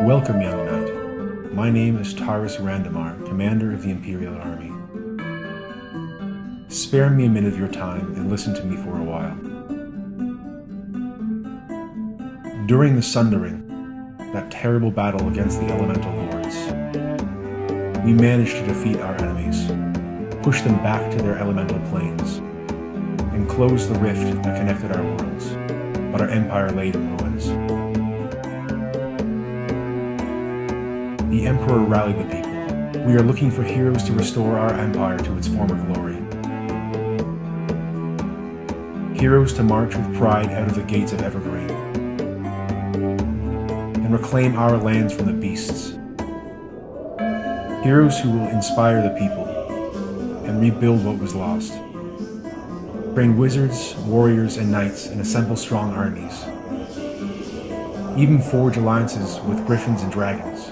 Welcome, young knight. My name is Taurus Randamar, commander of the Imperial Army. Spare me a minute of your time and listen to me for a while. During the Sundering, that terrible battle against the elemental lords, we managed to defeat our enemies, push them back to their elemental planes, and close the rift that connected our worlds, but our empire lay in ruins. The Emperor rallied the people. We are looking for heroes to restore our empire to its former glory. Heroes to march with pride out of the gates of Evergreen and reclaim our lands from the beasts. Heroes who will inspire the people and rebuild what was lost. Train wizards, warriors, and knights and assemble strong armies. Even forge alliances with griffins and dragons.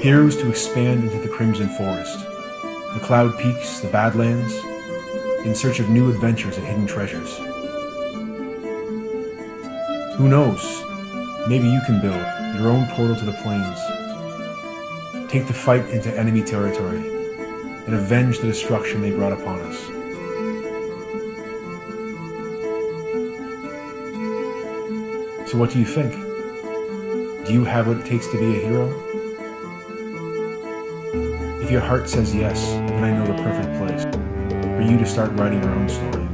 Heroes to expand into the Crimson Forest, the Cloud Peaks, the Badlands, in search of new adventures and hidden treasures. Who knows? Maybe you can build your own portal to the plains. Take the fight into enemy territory and avenge the destruction they brought upon us. So what do you think? Do you have what it takes to be a hero? If your heart says yes, then I know the perfect place for you to start writing your own story.